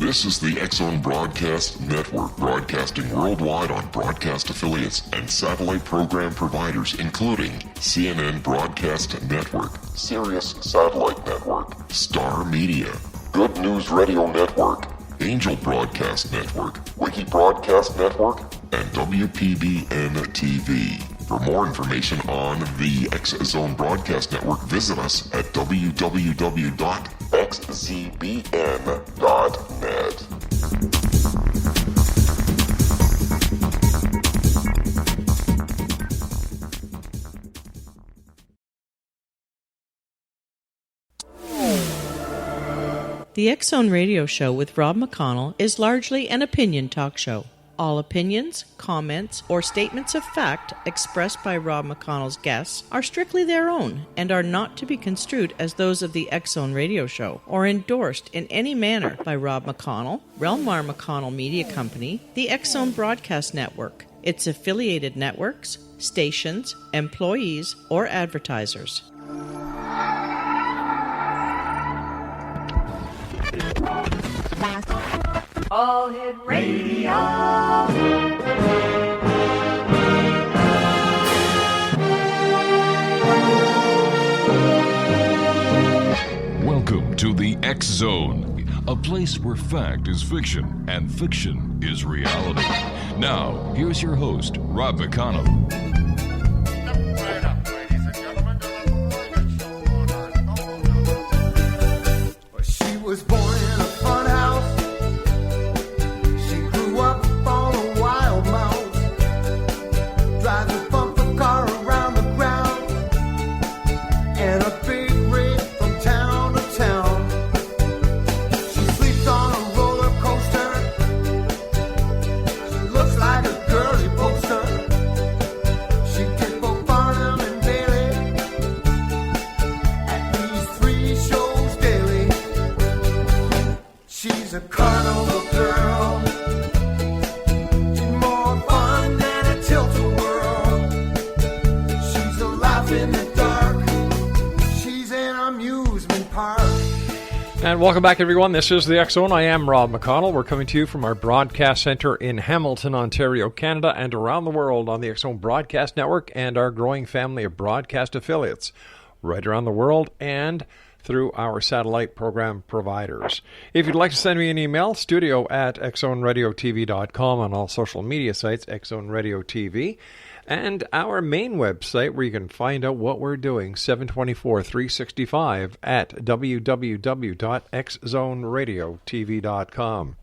This is the X-Zone Broadcast Network, broadcasting worldwide on broadcast affiliates and satellite program providers, including CNN Broadcast Network, Sirius Satellite Network, Star Media, Good News Radio Network, Angel Broadcast Network, Wiki Broadcast Network, and WPBN TV. For more information on the X-Zone Broadcast Network, visit us at www.xzbn.net. The X-Zone Radio Show with Rob McConnell is largely an opinion talk show. All opinions, comments, or statements of fact expressed by Rob McConnell's guests are strictly their own and are not to be construed as those of the X-Zone Radio Show or endorsed in any manner by Rob McConnell, Relmar McConnell Media Company, the X-Zone Broadcast Network, its affiliated networks, stations, employees, or advertisers. All Hit Radio. Welcome to the X-Zone, a place where fact is fiction and fiction is reality. Now, here's your host, Rob McConnell. Right up, ladies and gentlemen, to the Royal Show. Well, she was born in a fun house. She grew up on a wild mouse. Drives a bumper car around the ground, and a big rig from town to town. She sleeps on a roller coaster. She looks like a girly poster. She did both Barnum and Bailey at least 3 shows daily. She's a carnival girl. She's more fun than a tilt-a-whirl. She's a laugh in the dark. She's an amusement park. And welcome back, everyone. This is the X-Zone. I am Rob McConnell. We're coming to you from our broadcast center in Hamilton, Ontario, Canada, and around the world on the X-Zone Broadcast Network and our growing family of broadcast affiliates right around the world and through our satellite program providers. If you'd like to send me an email, studio@xzoneradiotv.com, on all social media sites, X-Zone Radio TV, and our main website where you can find out what we're doing 7/24/365 at www.xzoneradiotv.com.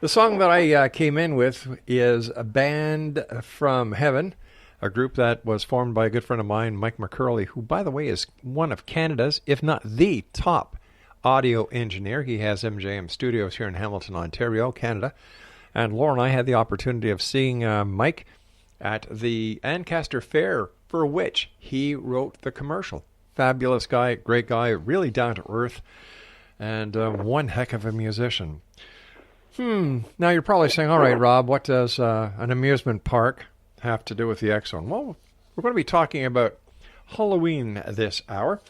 The song that I came in with is a band from Heaven, a group that was formed by a good friend of mine, Mike McCurley, who, by the way, is one of Canada's, if not the top audio engineer. He has MJM Studios here in Hamilton, Ontario, Canada. And Laura and I had the opportunity of seeing Mike at the Ancaster Fair, for which he wrote the commercial. Fabulous guy, great guy, really down to earth, and one heck of a musician. Now you're probably saying, all right, Rob, what does an amusement park have to do with the X-Zone? Well, we're going to be talking about Halloween this hour,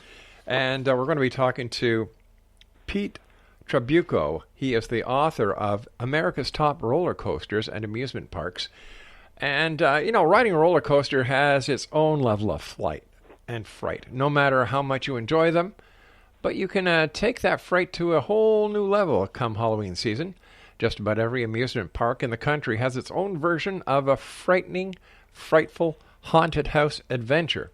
and we're going to be talking to Pete Trabucco. He is the author of America's Top Roller Coasters and Amusement Parks. And, riding a roller coaster has its own level of flight and fright, no matter how much you enjoy them. But you can take that fright to a whole new level come Halloween season. Just about every amusement park in the country has its own version of a frightening, frightful, haunted house adventure.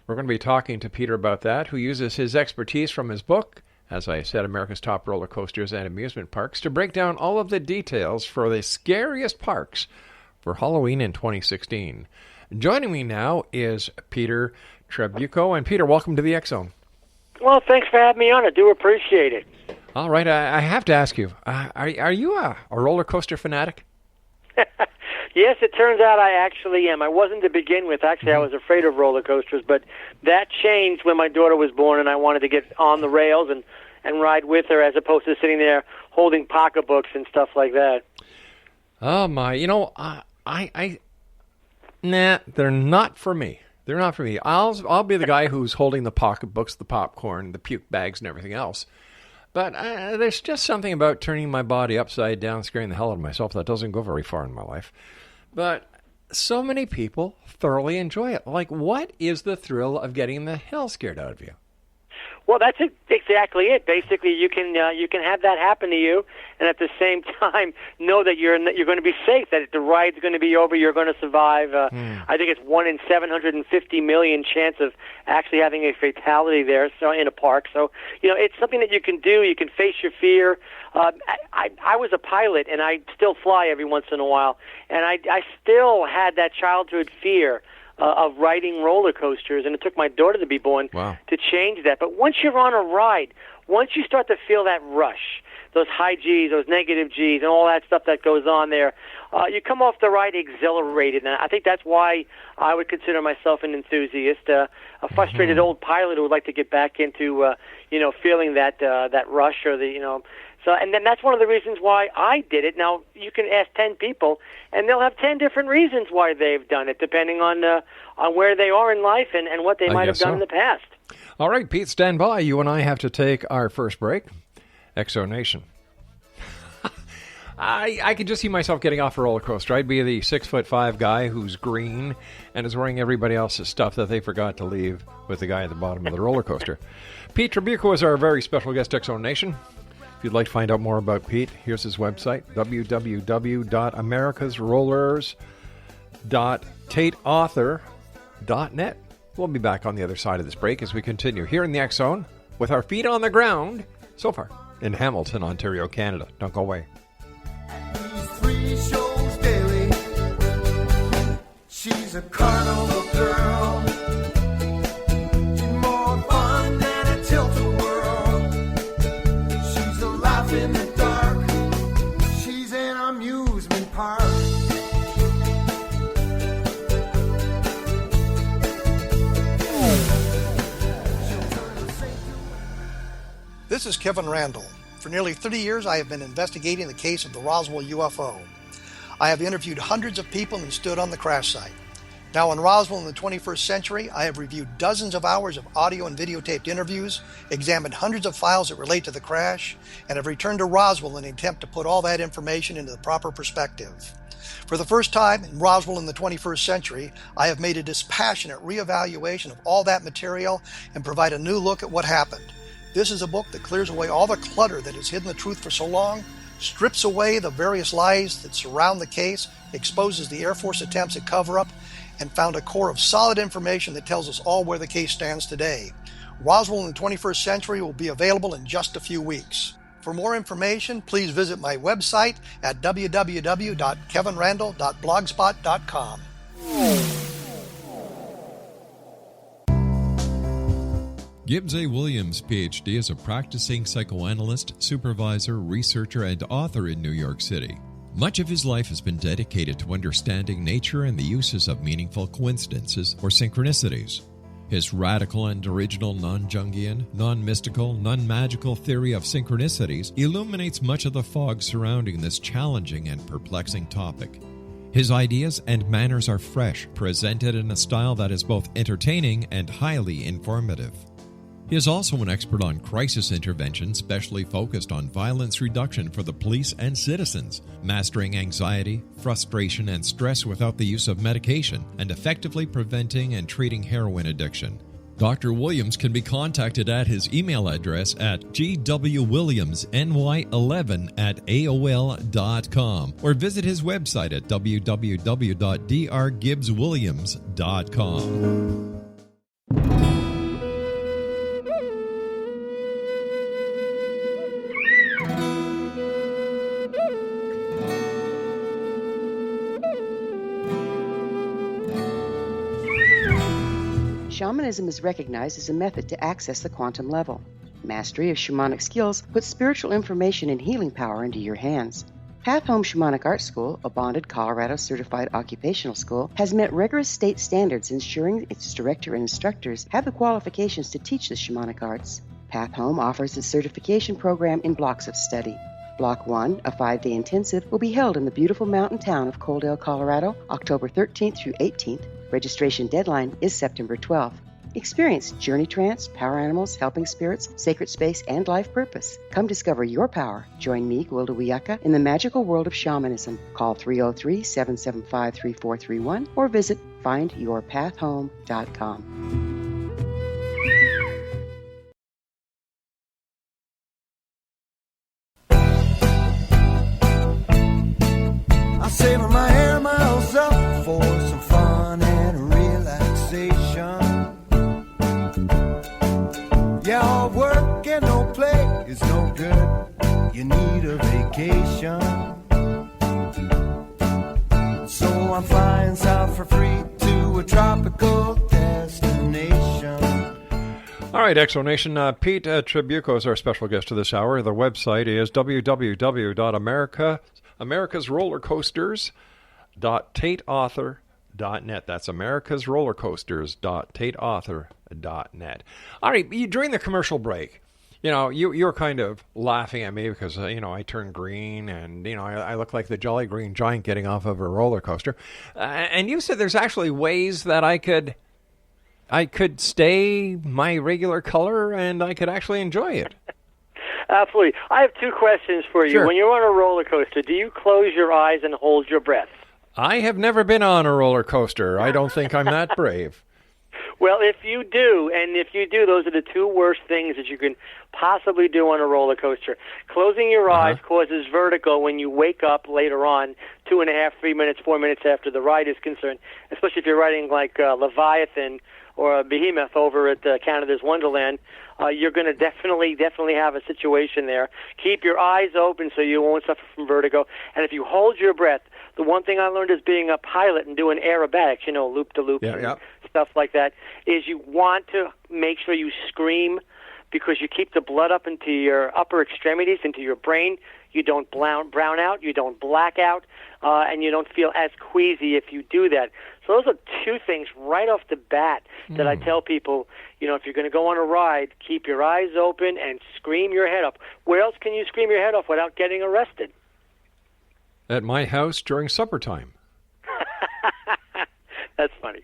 We're going to be talking to Peter about that, who uses his expertise from his book, as I said, America's Top Roller Coasters and Amusement Parks, to break down all of the details for the scariest parks for Halloween in 2016. Joining me now is Peter Trabucco. And Peter, welcome to the X-Zone. Well, thanks for having me on. I do appreciate it. All right, I have to ask you, are you a roller coaster fanatic? Yes, it turns out I actually am. I wasn't to begin with. Actually, I was afraid of roller coasters, but that changed when my daughter was born, and I wanted to get on the rails and ride with her as opposed to sitting there holding pocketbooks and stuff like that. Oh, my. Nah, they're not for me. They're not for me. I'll be the guy who's holding the pocketbooks, the popcorn, the puke bags, and everything else. But there's just something about turning my body upside down, scaring the hell out of myself. That doesn't go very far in my life. But so many people thoroughly enjoy it. Like, what is the thrill of getting the hell scared out of you? Well, that's exactly it. Basically, you can have that happen to you, and at the same time know that you're going to be safe. That the ride's going to be over. You're going to survive. I think it's 1 in 750 million chance of actually having a fatality there. So in a park. So it's something that you can do. You can face your fear. I was a pilot, and I still fly every once in a while, and I still had that childhood fear of riding roller coasters, and it took my daughter to be born to change that. But once you're on a ride, once you start to feel that rush, those high G's, those negative G's, and all that stuff that goes on there, you come off the ride exhilarated. And I think that's why I would consider myself an enthusiast, a frustrated old pilot who would like to get back into, feeling that rush or the. So, and then that's one of the reasons why I did it. Now, you can ask 10 people, and they'll have 10 different reasons why they've done it, depending on where they are in life and what they might have done in the past. All right, Pete, stand by. You and I have to take our first break. Exo Nation. I could just see myself getting off a roller coaster. I'd be the 6'5" guy who's green and is wearing everybody else's stuff that they forgot to leave with the guy at the bottom of the roller coaster. Pete Trabucco is our very special guest, Exo Nation. If you'd like to find out more about Pete, here's his website, www.americasrollers.tateauthor.net. We'll be back on the other side of this break as we continue here in the X Zone with our feet on the ground so far in Hamilton, Ontario, Canada. Don't go away. These 3 shows daily. She's a carnival girl. She's more fun than a tilt-a-whirl. She's a laugh in the dark. She's an amusement park. This is Kevin Randall. For nearly 30 years, I have been investigating the case of the Roswell UFO. I have interviewed hundreds of people and stood on the crash site. Now in Roswell in the 21st century, I have reviewed dozens of hours of audio and videotaped interviews, examined hundreds of files that relate to the crash, and have returned to Roswell in an attempt to put all that information into the proper perspective. For the first time in Roswell in the 21st century, I have made a dispassionate reevaluation of all that material and provide a new look at what happened. This is a book that clears away all the clutter that has hidden the truth for so long, strips away the various lies that surround the case, exposes the Air Force attempts at cover-up, and found a core of solid information that tells us all where the case stands today. Roswell in the 21st century will be available in just a few weeks. For more information, please visit my website at www.kevinrandall.blogspot.com. Gibbs A. Williams, Ph.D., is a practicing psychoanalyst, supervisor, researcher, and author in New York City. Much of his life has been dedicated to understanding nature and the uses of meaningful coincidences or synchronicities. His radical and original non-Jungian, non-mystical, non-magical theory of synchronicities illuminates much of the fog surrounding this challenging and perplexing topic. His ideas and manners are fresh, presented in a style that is both entertaining and highly informative. He is also an expert on crisis intervention specially focused on violence reduction for the police and citizens, mastering anxiety, frustration, and stress without the use of medication, and effectively preventing and treating heroin addiction. Dr. Williams can be contacted at his email address at gwwilliamsny11@aol.com or visit his website at www.drgibbswilliams.com. Shamanism is recognized as a method to access the quantum level. Mastery of shamanic skills puts spiritual information and healing power into your hands. Path Home Shamanic Art School, a bonded Colorado certified occupational school, has met rigorous state standards ensuring its director and instructors have the qualifications to teach the shamanic arts. Path Home offers its certification program in blocks of study. Block 1, a 5-day intensive, will be held in the beautiful mountain town of Coaldale, Colorado, October 13th through 18th. Registration deadline is September 12th. Experience Journey Trance, Power Animals, Helping Spirits, Sacred Space, and Life Purpose. Come discover your power. Join me, Gwilda Wiyaka, in the magical world of shamanism. Call 303-775-3431 or visit findyourpathhome.com. I savor my air miles up for some fun and relaxation. Yeah, all work and no play is no good. You need a vacation. So I'm flying south for free to a tropical destination. All right, Exonation. Pete Trabucco is our special guest of this hour. The website is www.americasrollercoasters.tateauthor.net. That's americasrollercoasters.tateauthor.net. All right, during the commercial break, you're kind of laughing at me because, I turn green and, I look like the Jolly Green Giant getting off of a roller coaster. And you said there's actually ways that I could stay my regular color and I could actually enjoy it. Absolutely. I have two questions for you. Sure. When you're on a roller coaster, do you close your eyes and hold your breath? I have never been on a roller coaster. I don't think I'm that brave. Well, if you do, those are the two worst things that you can possibly do on a roller coaster. Closing your eyes causes vertigo when you wake up later on, 2.5, 3 minutes, 4 minutes after the ride is concerned, especially if you're riding like Leviathan or a Behemoth over at Canada's Wonderland. You're going to definitely have a situation there. Keep your eyes open so you won't suffer from vertigo. And if you hold your breath, the one thing I learned as being a pilot and doing aerobatics, loop-to-loop and stuff like that, is you want to make sure you scream because you keep the blood up into your upper extremities, into your brain. You don't brown out, you don't black out, and you don't feel as queasy if you do that. So those are two things right off the bat that I tell people, if you're going to go on a ride, keep your eyes open and scream your head up. Where else can you scream your head off without getting arrested? At my house during supper time. That's funny.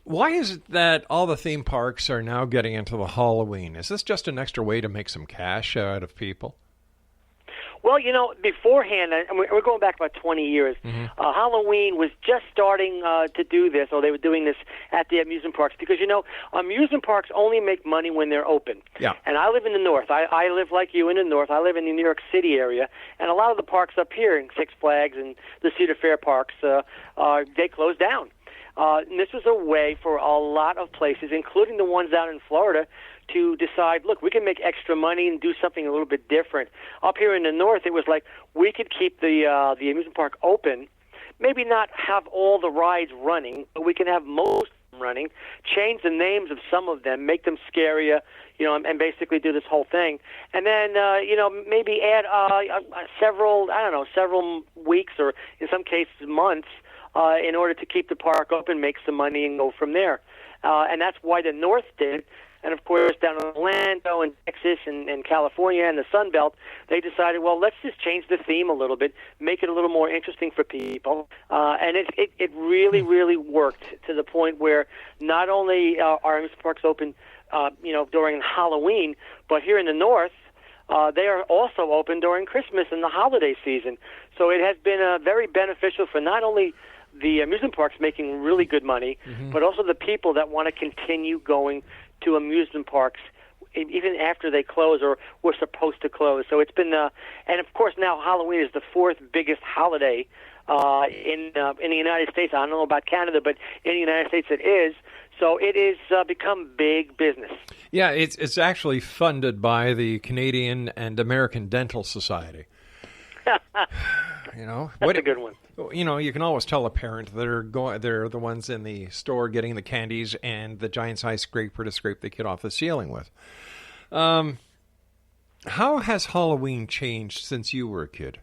Why is it that all the theme parks are now getting into the Halloween? Is this just an extra way to make some cash out of people? Well, beforehand, we're going back about 20 years, Halloween was just starting to do this, or they were doing this at the amusement parks, because, amusement parks only make money when they're open. Yeah. And I live in the north. I live like you in the north. I live in the New York City area, and a lot of the parks up here in Six Flags and the Cedar Fair parks, they closed down. And this was a way for a lot of places, including the ones out in Florida, to decide, look, we can make extra money and do something a little bit different. Up here in the north, it was like we could keep the amusement park open, maybe not have all the rides running, but we can have most of them running, change the names of some of them, make them scarier, and basically do this whole thing. And then, maybe add several weeks or in some cases months in order to keep the park open, make some money, and go from there. And that's why the North did. And, of course, down in Orlando and Texas and California and the Sun Belt, they decided, well, let's just change the theme a little bit, make it a little more interesting for people. And it really, really worked to the point where not only are amusement parks open, during Halloween, but here in the North, they are also open during Christmas and the holiday season. So it has been very beneficial for not only the amusement parks making really good money, but also the people that want to continue going to amusement parks even after they close or were supposed to close. So it's been, and of course now Halloween is the fourth biggest holiday in the United States. I don't know about Canada, but in the United States it is. So it is become big business. Yeah, it's actually funded by the Canadian and American Dental Society. That's a good one. You can always tell a parent they're the ones in the store getting the candies and the giant size scraper to scrape the kid off the ceiling with. How has Halloween changed since you were a kid?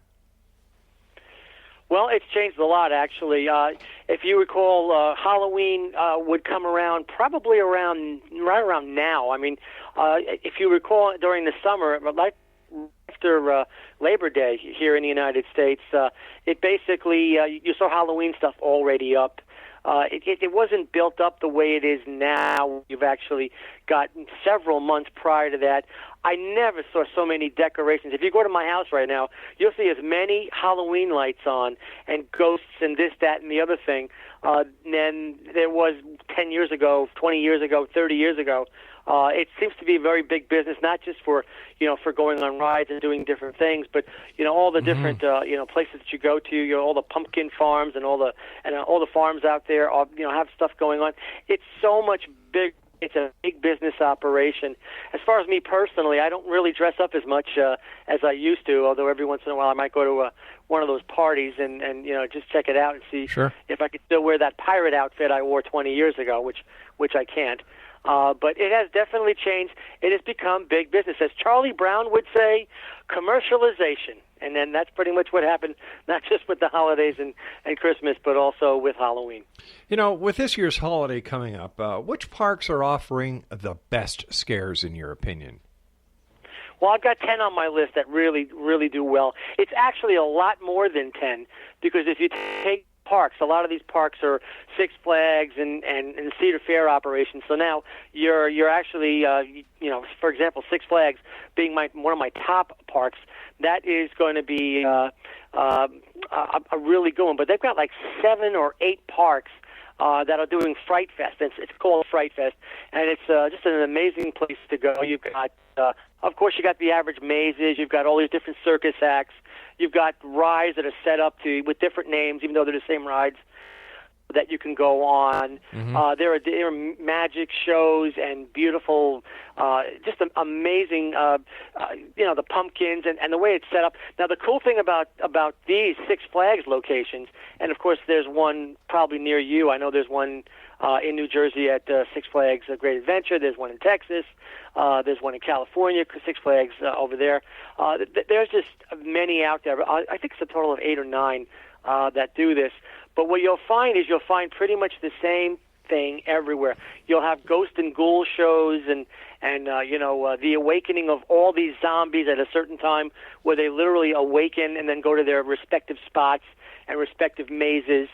Well, it's changed a lot, actually. If you recall, Halloween would come around probably right around now. I mean, if you recall, during the summer, like after Labor Day here in the United States, it basically, you saw Halloween stuff already up. it wasn't built up the way it is now. You've actually got several months prior to that. I never saw so many decorations. If you go to my house right now, you'll see as many Halloween lights on and ghosts and this, that, and the other thing than there was 10 years ago, 20 years ago, 30 years ago. It seems to be a very big business, not just for for going on rides and doing different things, but all the different places that you go to, all the pumpkin farms and all the farms out there, have stuff going on. It's so much big. It's a big business operation. As far as me personally, I don't really dress up as much as I used to, although every once in a while I might go to one of those parties and just check it out and see if I could still wear that pirate outfit I wore 20 years ago, which I can't. But it has definitely changed. It has become big business. As Charlie Brown would say, commercialization. And then that's pretty much what happened, not just with the holidays and Christmas, but also with Halloween. With this year's holiday coming up, which parks are offering the best scares, in your opinion? Well, I've got 10 on my list that really, really do well. It's actually a lot more than 10, because if you take parks, a lot of these parks are Six Flags and Cedar Fair operations. So now you're actually, for example, Six Flags being one of my top parks, that is going to be a really good one. But they've got like 7 or 8 parks that are doing Fright Fest. It's called Fright Fest, and it's just an amazing place to go. You've got, of course, you got the average mazes. You've got all these different circus acts. You've got rides that are set up with different names, even though they're the same rides that you can go on. There are magic shows and beautiful, just amazing, the pumpkins and the way it's set up. Now, the cool thing about these Six Flags locations, and of course there's one probably near you. I know there's one in New Jersey at Six Flags Great Adventure. There's one in Texas. There's one in California, Six Flags over there. There's just many out there. I think it's a total of 8 or 9 that do this. But what you'll find is pretty much the same thing everywhere. You'll have ghost and ghoul shows and the awakening of all these zombies at a certain time, where they literally awaken and then go to their respective spots and respective mazes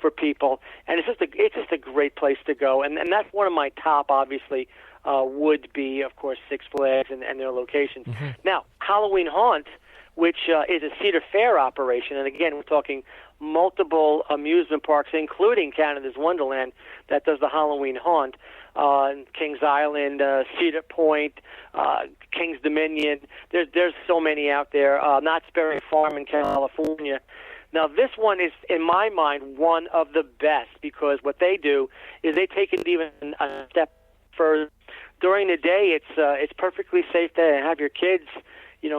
for people. And it's just a great place to go. And that's one of my top, obviously, would be, of course, Six Flags and their locations. Now, Halloween Haunt, which is a Cedar Fair operation, and again, we're talking multiple amusement parks, including Canada's Wonderland, that does the Halloween Haunt. Kings Island, Cedar Point, Kings Dominion. There's so many out there. Knott's Berry Farm in California. Now, this one is, in my mind, one of the best, because what they do is they take it even a step further. During the day, it's perfectly safe to have your kids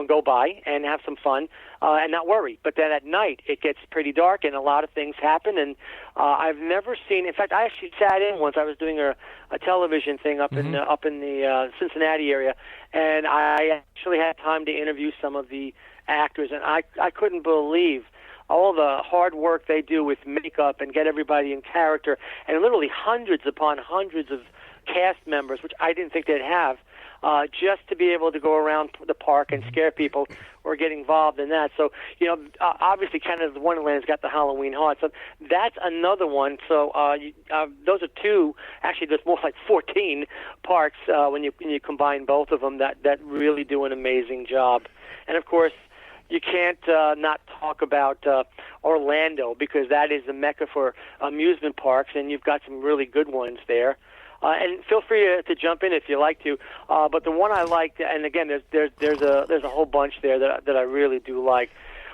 go by and have some fun and not worry. But then at night, it gets pretty dark and a lot of things happen. And I've never seen. In fact, I actually sat in once. I was doing a television thing up in the Cincinnati area, and I actually had time to interview some of the actors, and I couldn't believe all the hard work they do with makeup and get everybody in character, and literally hundreds upon hundreds of cast members, which I didn't think they'd have. Just to be able to go around the park and scare people or get involved in that. So, obviously Canada's Wonderland's got the Halloween Haunt. So that's another one. So those are 2. Actually, there's more like 14 parks when you combine both of them that really do an amazing job. And, of course, you can't not talk about Orlando, because that is the mecca for amusement parks, and you've got some really good ones there. And feel free to jump in if you like to. But the one I like, and again, there's a whole bunch there that I really do like.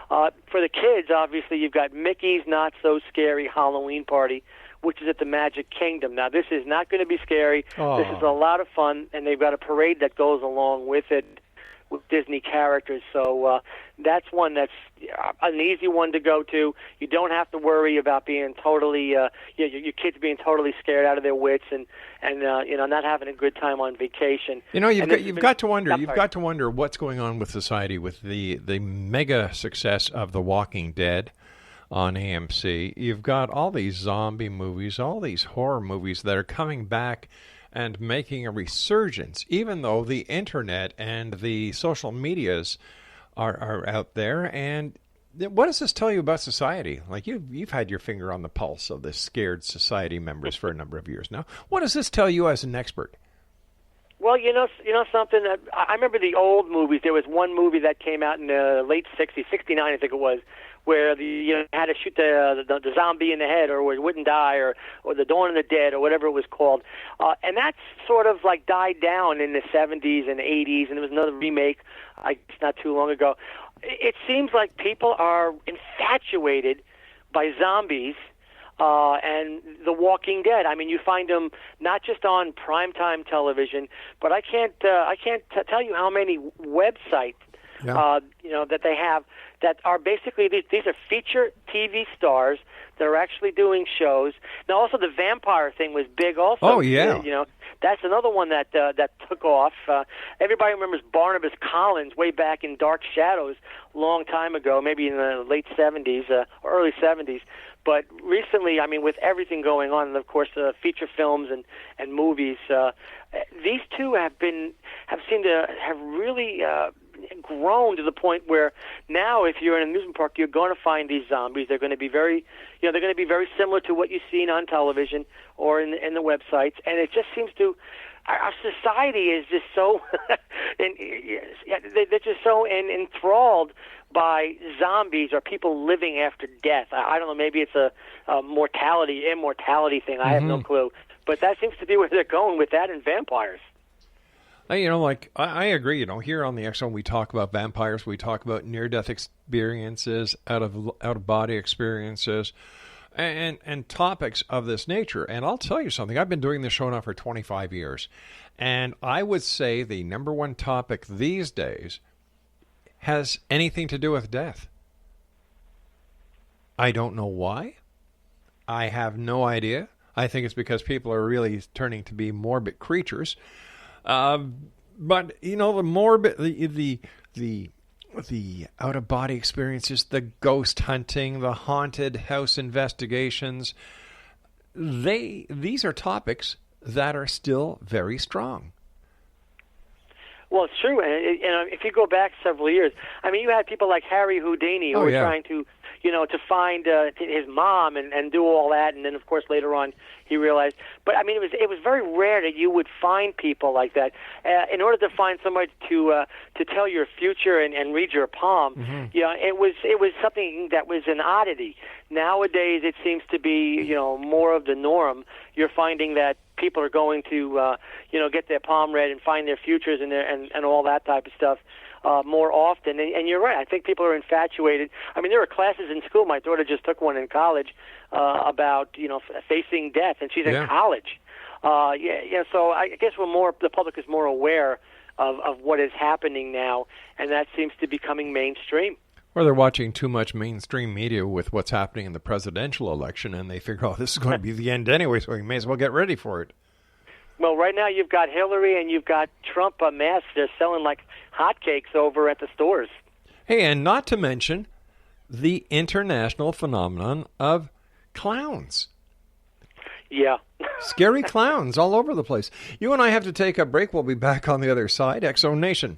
For the kids, obviously, you've got Mickey's Not So Scary Halloween Party, which is at the Magic Kingdom. Now, this is not going to be scary. This is a lot of fun, and they've got a parade that goes along with it, with Disney characters. So that's one that's an easy one to go to. You don't have to worry about being totally, your kids being totally scared out of their wits and not having a good time on vacation. You've got to wonder what's going on with society with the mega success of The Walking Dead on AMC. You've got all these zombie movies, all these horror movies that are coming back and making a resurgence, even though the internet and the social medias are out there, and What does this tell you about society? Like you've had your finger on the pulse of the scared society members for a number of years now. What does this tell you as an expert? Well, you know something. I remember the old movies. There was one movie that came out in the late '60s, '69, I think it was, where had to shoot the zombie in the head, or it wouldn't die, or the Dawn of the Dead, or whatever it was called. And that's sort of like died down in the '70s and '80s, and there was another remake, not too long ago. It seems like people are infatuated by zombies and The Walking Dead. I mean, you find them not just on primetime television, but I can't tell you how many websites that they have that are basically these are feature TV stars that are actually doing shows. Now, also the vampire thing was big. Also, oh yeah, that's another one that took off. Everybody remembers Barnabas Collins way back in Dark Shadows, long time ago, maybe in the late '70s or early '70s. But recently, I mean, with everything going on, and of course, feature films and movies, these two have seemed to have really grown to the point where now, if you're in an amusement park, you're going to find these zombies. They're going to be very similar to what you've seen on television or in the websites, and it just seems to. Our society is just so, they're just so enthralled by zombies or people living after death. I don't know, maybe it's a immortality thing. I have no clue. But that seems to be where they're going with that and vampires. I agree. Here on the X Zone, we talk about vampires. We talk about near-death experiences, out-of-body experiences, and topics of this nature. And I'll tell you something. I've been doing this show now for 25 years. And I would say the number one topic these days has anything to do with death. I don't know why. I have no idea. I think it's because people are really turning to be morbid creatures. But the morbid, the out-of-body experiences, the ghost hunting, the haunted house investigations, these are topics that are still very strong. Well, it's true. And if you go back several years, I mean, you had people like Harry Houdini who were trying to, to find his mom and do all that. And then, of course, later on, he realized. But, I mean, it was very rare that you would find people like that. In order to find somebody to tell your future and read your palm, it was something that was an oddity. Nowadays, it seems to be, more of the norm. You're finding that people are going to, get their palm read and find their futures and all that type of stuff more often. And you're right. I think people are infatuated. I mean, there are classes in school. My daughter just took one in college about, facing death, and she's in college. So I guess the public is more aware of what is happening now, and that seems to be becoming mainstream. Or they're watching too much mainstream media with what's happening in the presidential election, and they figure, this is going to be the end anyway, so we may as well get ready for it. Well, right now you've got Hillary and you've got Trump masks. They're selling like hotcakes over at the stores. Hey, and not to mention the international phenomenon of clowns. Yeah. Scary clowns all over the place. You and I have to take a break. We'll be back on the other side. X Zone Nation.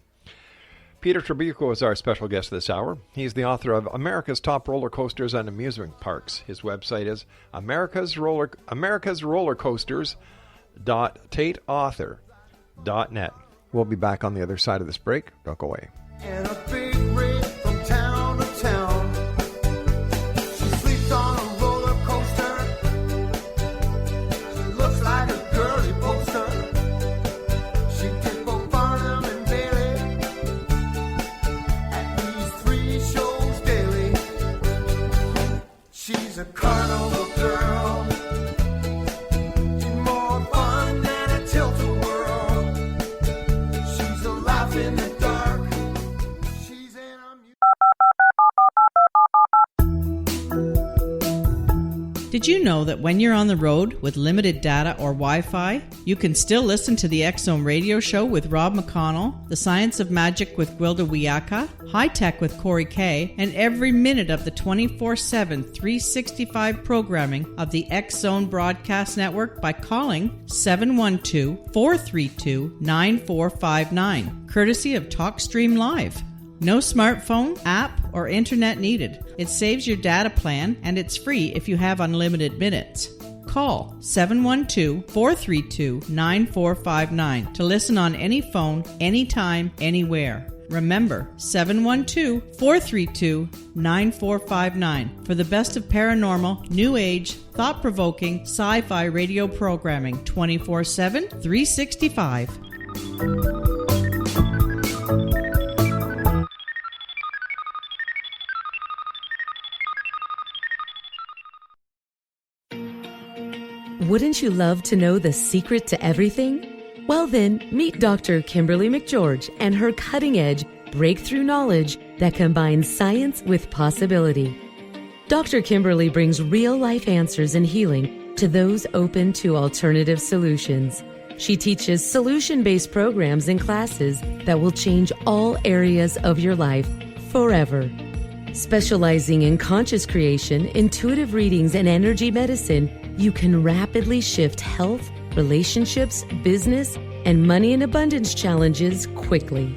Peter Trabucco is our special guest this hour. He's the author of America's Top Roller Coasters and Amusement Parks. His website is americasrollercoasters.tateauthor.net. We'll be back on the other side of this break. Don't go away. And a big rig from town to town. She sleeps on a roller coaster. She looks like a girly poster. She did both Barnum and Bailey at these 3 shows daily. She's a carnival girl. She's more fun than a tilt-a-whirl. She's a laugh in the dark. She's an Did you know that when you're on the road with limited data or Wi-Fi, you can still listen to the X Zone radio show with Rob McConnell, The Science of Magic with Gwilda Wiyaka, High Tech with Corey Kay, and every minute of the 24/7, 365 programming of the X Zone Broadcast Network by calling 712-432-9459, courtesy of TalkStream Live. No smartphone, app, or internet needed. It saves your data plan, and it's free if you have unlimited minutes. Call 712-432-9459 to listen on any phone, anytime, anywhere. Remember, 712-432-9459 for the best of paranormal, new age, thought-provoking, sci-fi radio programming 24/7, 365. Wouldn't you love to know the secret to everything? Well then, meet Dr. Kimberly McGeorge and her cutting-edge breakthrough knowledge that combines science with possibility. Dr. Kimberly brings real-life answers and healing to those open to alternative solutions. She teaches solution-based programs and classes that will change all areas of your life forever. Specializing in conscious creation, intuitive readings, and energy medicine, you can rapidly shift health, relationships, business, and money and abundance challenges quickly.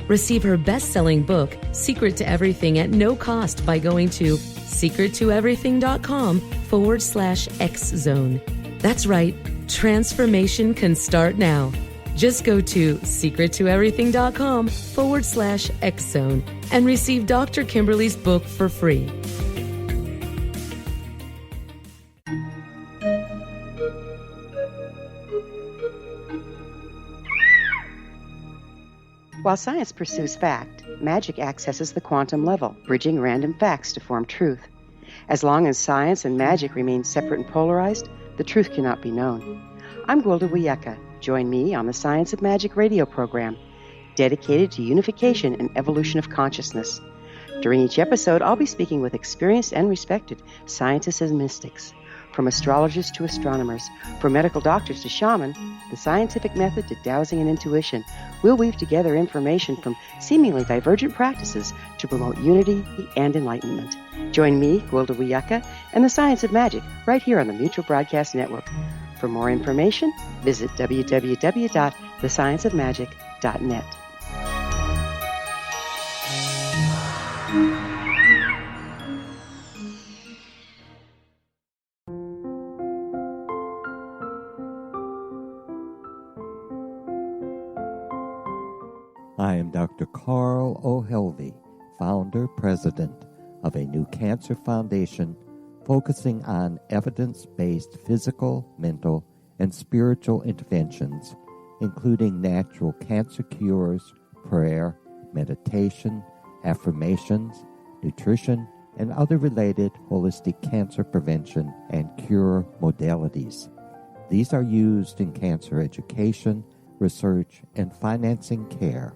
Receive her best-selling book, Secret to Everything, at no cost by going to secrettoeverything.com/X-Zone. That's right, transformation can start now. Just go to secrettoeverything.com/X-Zone and receive Dr. Kimberly's book for free. While science pursues fact, magic accesses the quantum level, bridging random facts to form truth. As long as science and magic remain separate and polarized, the truth cannot be known. I'm Gwilda Wiyaka. Join me on the Science of Magic radio program, dedicated to unification and evolution of consciousness. During each episode, I'll be speaking with experienced and respected scientists and mystics. From astrologers to astronomers, from medical doctors to shaman, the scientific method to dowsing and intuition, we'll weave together information from seemingly divergent practices to promote unity and enlightenment. Join me, Gwilda Wiyaka, and the Science of Magic right here on the Mutual Broadcast Network. For more information, visit www.thescienceofmagic.net. I am Dr. Carl O'Helvey, founder, president of a new cancer foundation focusing on evidence-based physical, mental, and spiritual interventions, including natural cancer cures, prayer, meditation, affirmations, nutrition, and other related holistic cancer prevention and cure modalities. These are used in cancer education, research, and financing care.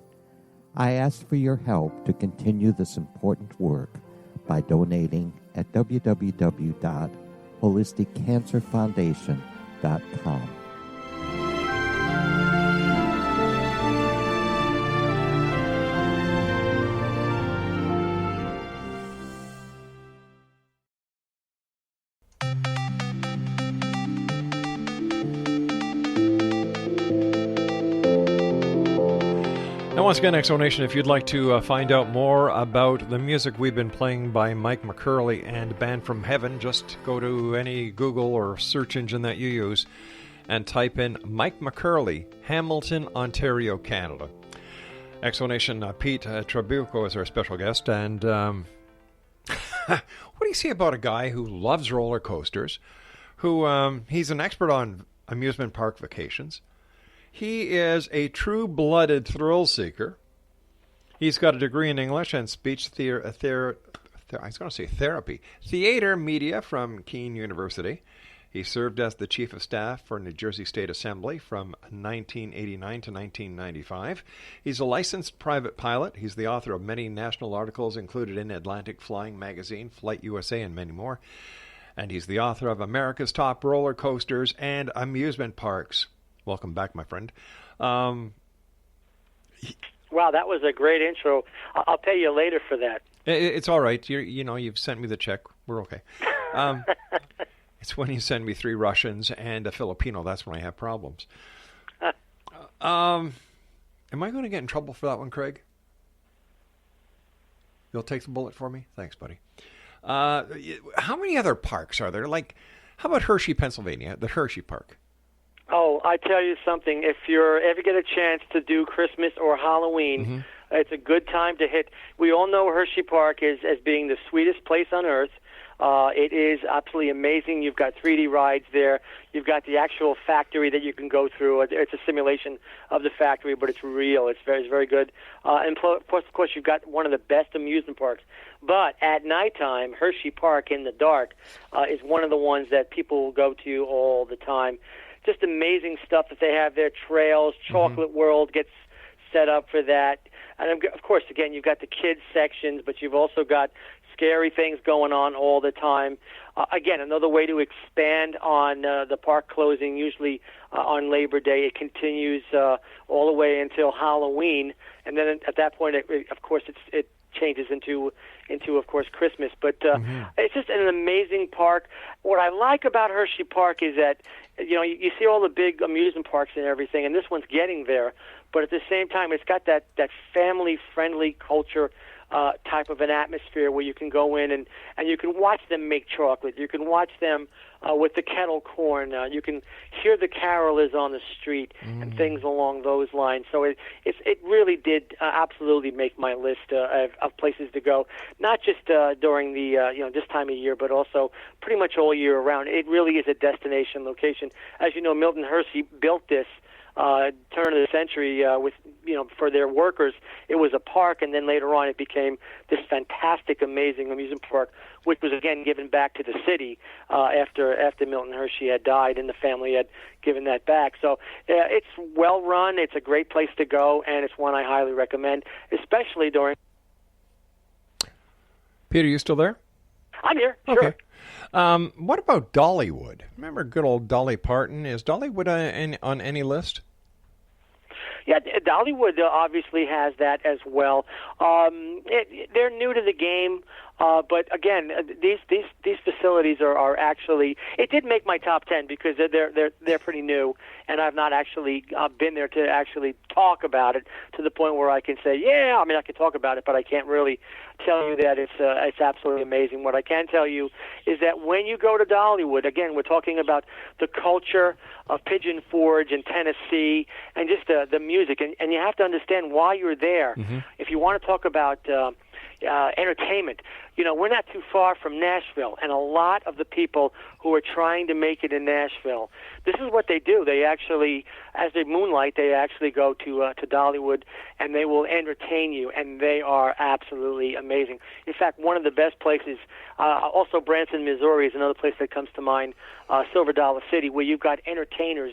I ask for your help to continue this important work by donating at www.holisticcancerfoundation.com. Once again, Exonation, if you'd like to find out more about the music we've been playing by Mike McCurley and Band from Heaven, just go to any Google or search engine that you use and type in Mike McCurley, Hamilton, Ontario, Canada. Exonation, Pete Trabucco is our special guest, and what do you see about a guy who loves roller coasters, who he's an expert on amusement park vacations? He is a true-blooded thrill-seeker. He's got a degree in English and speech theater media from Keene University. He served as the Chief of Staff for New Jersey State Assembly from 1989 to 1995. He's a licensed private pilot. He's the author of many national articles included in Atlantic Flying Magazine, Flight USA, and many more. And he's the author of America's Top Roller Coasters and Amusement Parks. Welcome back, my friend. Wow, that was a great intro. I'll pay you later for that. It's all right. You've sent me the check. We're okay. It's when you send me 3 Russians and a Filipino, that's when I have problems. Am I going to get in trouble for that one, Craig? You'll take the bullet for me? Thanks, buddy. How many other parks are there? Like, how about Hershey, Pennsylvania, the Hershey Park? Oh, I tell you something. If you ever get a chance to do Christmas or Halloween, it's a good time to hit. We all know Hershey Park as being the sweetest place on earth. It is absolutely amazing. You've got 3D rides there. You've got the actual factory that you can go through. It's a simulation of the factory, but it's real. It's very, very good. And of course, you've got one of the best amusement parks. But at nighttime, Hershey Park in the dark is one of the ones that people will go to all the time. Just amazing stuff that they have there. Trails, Chocolate World gets set up for that. And of course, again, you've got the kids sections, but you've also got scary things going on all the time. Again, another way to expand on the park closing, usually on Labor Day. It continues all the way until Halloween, and then at that point, of course, it changes into of course Christmas. But it's just an amazing park. What I like about Hershey Park is that you see all the big amusement parks and everything, and this one's getting there. But at the same time, it's got that family-friendly culture type of an atmosphere where you can go in and you can watch them make chocolate. You can watch them with the kettle corn. You can hear the carolers on the street and things along those lines. So it really did absolutely make my list of places to go, not just during the this time of year, but also pretty much all year around. It really is a destination location. As you know, Milton Hershey built this turn of the century with for their workers. It was a park, and then later on it became this fantastic, amazing amusement park, which was again given back to the city after Milton Hershey had died, and the family had given that back. So it's well run. It's a great place to go, and it's one I highly recommend, especially during. Peter, you still there? I'm here. Sure. Okay. What about Dollywood? Remember good old Dolly Parton? Is Dollywood on any list? Yeah, Dollywood obviously has that as well. They're new to the game, but again, these facilities are actually. It did make my top 10 because they're pretty new, and I've not actually been there to actually talk about it to the point where I can say, yeah, I mean I can talk about it, but I can't really tell you that it's absolutely amazing. What I can tell you is that when you go to Dollywood, again, we're talking about the culture of Pigeon Forge and Tennessee, and just the music, and you have to understand why you're there. If you want to talk about entertainment, we're not too far from Nashville, and a lot of the people who are trying to make it in Nashville, this is what they do. They actually, as they moonlight, they actually go to Dollywood, and they will entertain you, and they are absolutely amazing. In fact, one of the best places, also Branson, Missouri is another place that comes to mind, Silver Dollar City, where you've got entertainers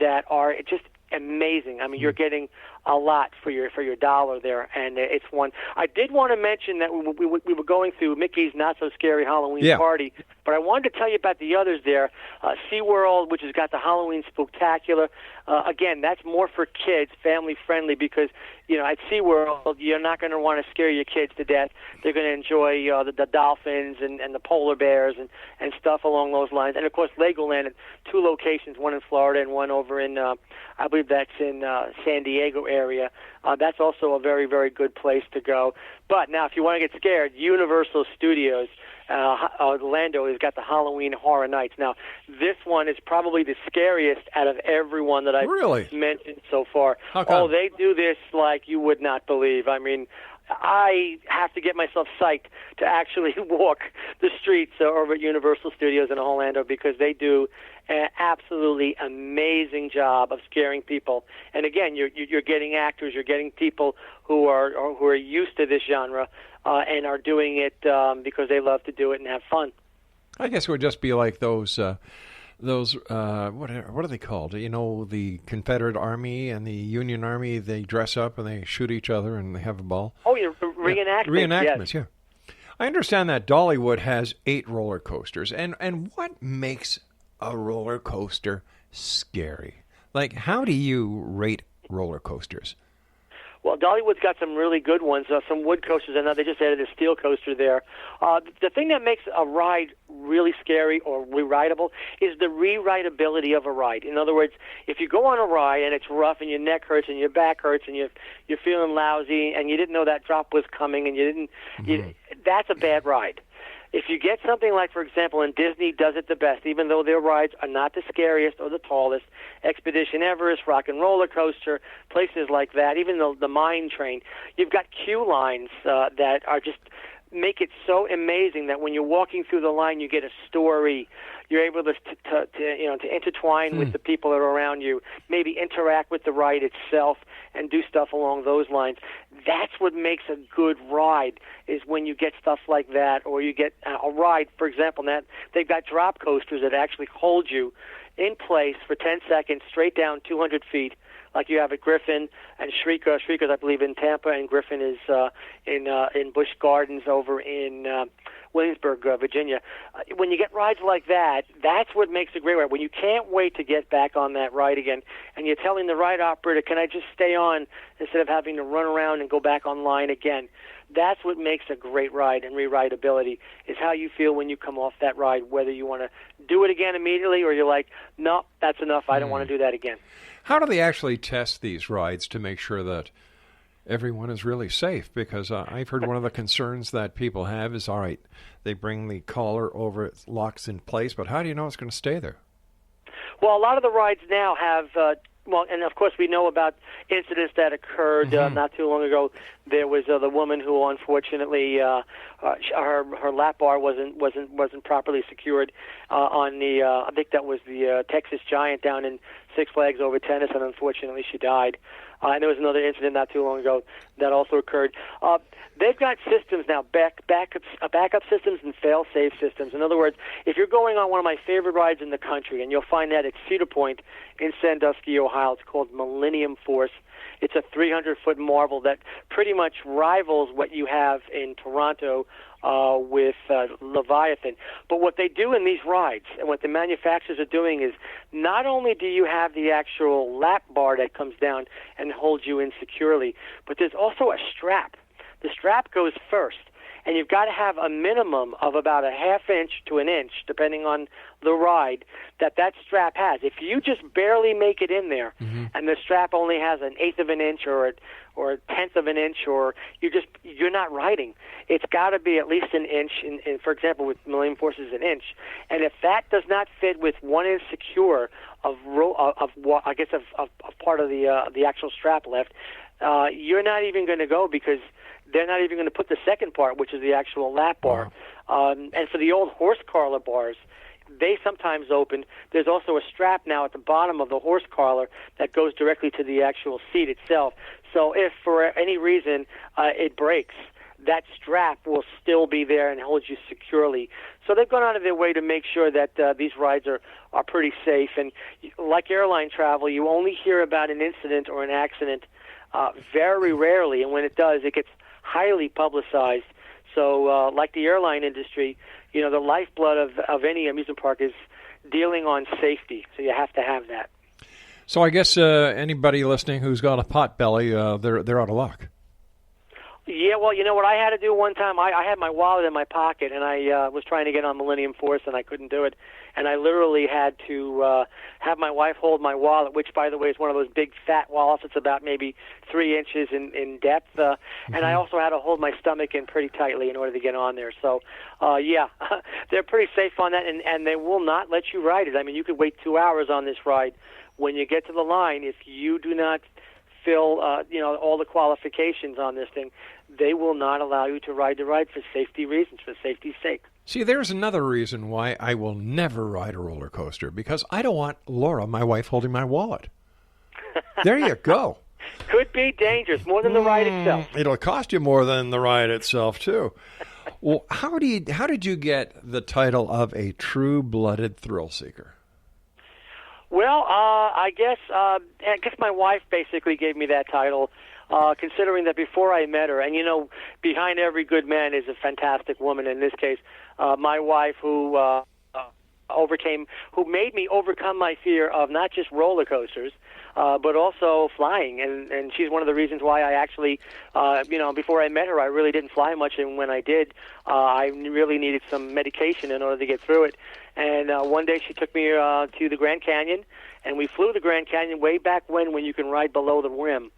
that are just amazing. I mean, you're getting a lot for your dollar there, and it's one. I did want to mention that we were going through Mickey's Not So Scary Halloween Party, but I wanted to tell you about the others there. SeaWorld, which has got the Halloween Spooktacular. Again, that's more for kids, family friendly, because at SeaWorld you're not going to want to scare your kids to death. They're going to enjoy the dolphins and the polar bears and stuff along those lines. And of course, Legoland at 2 locations, one in Florida and one over in I believe that's in San Diego area. That's also a very, very good place to go. But now, if you want to get scared, Universal Studios Orlando has got the Halloween Horror Nights. Now, this one is probably the scariest out of everyone that I've mentioned so far. How come? Oh, they do this like you would not believe. I mean, I have to get myself psyched to actually walk the streets over at Universal Studios in Orlando, because they do an absolutely amazing job of scaring people. And again, you're getting actors, you're getting people who are used to this genre and are doing it because they love to do it and have fun. I guess it would just be like those what are they called? The Confederate Army and the Union Army, they dress up and they shoot each other and they have a ball. Oh, yeah, reenactments. Reenactments, yeah. I understand that Dollywood has 8 roller coasters. And what makes a roller coaster scary? Like, how do you rate roller coasters? Well, Dollywood's got some really good ones, some wood coasters, and now they just added a steel coaster there. The thing that makes a ride really scary or re-rideable is the re-rideability of a ride. In other words, if you go on a ride and it's rough and your neck hurts and your back hurts and you're feeling lousy and you didn't know that drop was coming and you didn't, that's a bad ride. If you get something like, for example, and Disney does it the best, even though their rides are not the scariest or the tallest, Expedition Everest, Rock and Roller Coaster, places like that, even the Mine Train, you've got queue lines that are just make it so amazing that when you're walking through the line, you get a story. You're able to intertwine with the people that are around you, maybe interact with the ride itself and do stuff along those lines. That's what makes a good ride, is when you get stuff like that, or you get a ride, for example, that they've got drop coasters that actually hold you in place for 10 seconds straight down 200 feet, like you have at Griffin and Shrika. Shrika's, I believe, in Tampa, and Griffin is in Busch Gardens over in Williamsburg, Virginia. When you get rides like that, that's what makes a great ride. When you can't wait to get back on that ride again, and you're telling the ride operator, can I just stay on instead of having to run around and go back online again? That's what makes a great ride and re-rideability, is how you feel when you come off that ride, whether you want to do it again immediately or you're like, no, that's enough, I don't want to do that again. How do they actually test these rides to make sure that everyone is really safe? Because I've heard one of the concerns that people have is, all right, they bring the collar over, it locks in place, but how do you know it's going to stay there? Well, a lot of the rides now have, and of course we know about incidents that occurred not too long ago. There was the woman who, unfortunately, her lap bar wasn't properly secured on the. I think that was the Texas Giant down in Six Flags Over Tennis, and unfortunately she died. And there was another incident not too long ago that also occurred. They've got systems now, backup systems and fail-safe systems. In other words, if you're going on one of my favorite rides in the country, and you'll find that at Cedar Point in Sandusky, Ohio, it's called Millennium Force. It's a 300-foot marvel that pretty much rivals what you have in Toronto with Leviathan. But what they do in these rides, and what the manufacturers are doing, is not only do you have the actual lap bar that comes down and holds you in securely, but there's also a strap. The strap goes first, and you've got to have a minimum of about a half inch to an inch, depending on the ride, that strap has. If you just barely make it in there, and the strap only has an eighth of an inch or a tenth of an inch, or you're not riding. It's got to be at least an inch. In for example, with Millennium Force is an inch, and if that does not fit with 1 inch secure of part of the actual strap left, you're not even going to go, because they're not even going to put the second part, which is the actual lap bar. And for the old horse collar bars, they sometimes open. There's also a strap now at the bottom of the horse collar that goes directly to the actual seat itself. So if for any reason it breaks, that strap will still be there and hold you securely. So they've gone out of their way to make sure that these rides are pretty safe. And like airline travel, you only hear about an incident or an accident very rarely, and when it does, it gets highly publicized. So like the airline industry, the lifeblood of any amusement park is dealing on safety. So you have to have that. So I guess anybody listening who's got a pot belly, they're out of luck. Yeah, well, you know what I had to do one time? I had my wallet in my pocket, and I was trying to get on Millennium Force, and I couldn't do it. And I literally had to have my wife hold my wallet, which, by the way, is one of those big, fat wallets. It's about maybe 3 inches in depth. And I also had to hold my stomach in pretty tightly in order to get on there. So, yeah, they're pretty safe on that, and they will not let you ride it. I mean, you could wait 2 hours on this ride. When you get to the line, if you do not fill all the qualifications on this thing, they will not allow you to ride the ride for safety reasons, for safety's sake. See, there's another reason why I will never ride a roller coaster, because I don't want Laura, my wife, holding my wallet. There you go. Could be dangerous, more than the ride itself. It'll cost you more than the ride itself, too. Well, how did you get the title of a true-blooded thrill seeker? Well, I guess my wife basically gave me that title, considering that before I met her, and behind every good man is a fantastic woman. In this case, my wife, who made me overcome my fear of not just roller coasters, but also flying. And she's one of the reasons why I actually, before I met her, I really didn't fly much, and when I did, I really needed some medication in order to get through it. And one day she took me to the Grand Canyon, and we flew the Grand Canyon way back when you can ride below the rim.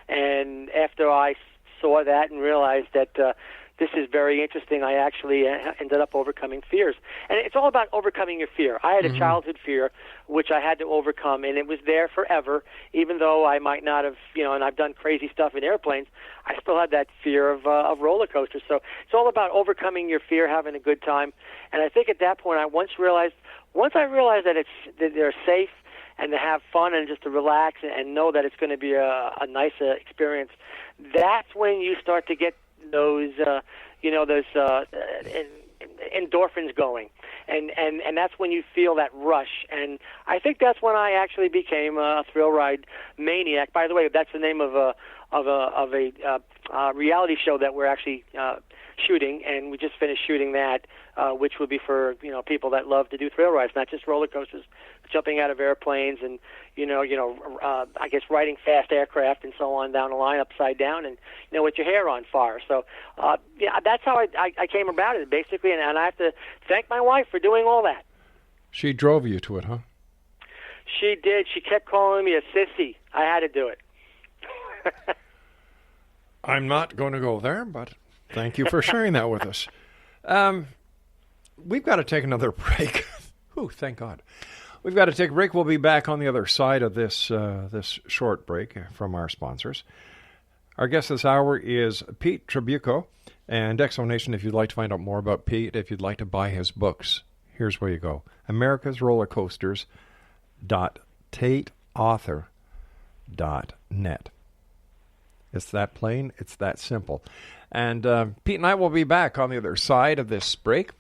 And after I saw that and realized that this is very interesting, I actually ended up overcoming fears. And it's all about overcoming your fear. I had a childhood fear, which I had to overcome, and it was there forever, even though I might not have, and I've done crazy stuff in airplanes, I still had that fear of roller coasters. So it's all about overcoming your fear, having a good time. And I think at that point, once I realized that they're safe, and to have fun and just to relax and know that it's going to be a nice experience, that's when you start to get those endorphins going, and that's when you feel that rush. And I think that's when I actually became a thrill ride maniac. By the way, that's the name of a reality show that we're actually shooting, and we just finished shooting that, which would be for people that love to do thrill rides, not just roller coasters, jumping out of airplanes, and I guess riding fast aircraft and so on down the line upside down, and with your hair on fire. So that's how I came about it basically, and I have to thank my wife for doing all that. She drove you to it, huh? She did. She kept calling me a sissy. I had to do it. I'm not going to go there, but thank you for sharing that with us. We've got to take another break. Ooh, thank God. We've got to take a break. We'll be back on the other side of this short break from our sponsors. Our guest this hour is Pete Trabucco. And Exonation, if you'd like to find out more about Pete, if you'd like to buy his books, here's where you go. americasrollercoasters.tateauthor.net. It's that plain. It's that simple. And Pete and I will be back on the other side of this break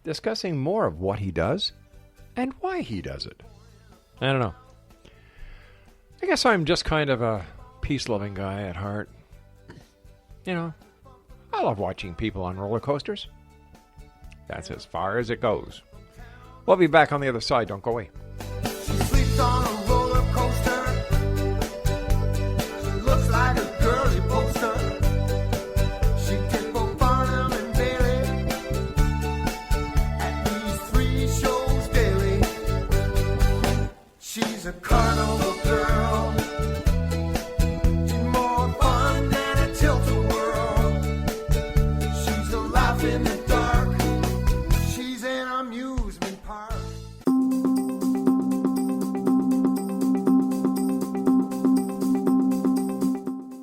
discussing more of what he does and why he does it. I don't know. I guess I'm just kind of a peace-loving guy at heart. I love watching people on roller coasters. That's as far as it goes. We'll be back on the other side. Don't go away. She sleeps on a roller coaster. She looks like a girly poster. She did both Barnum and Bailey at these 3 shows daily. She's a carnival girl. She's more fun than a tilt-a-whirl. She's a laugh in the dark. She's an amusement park.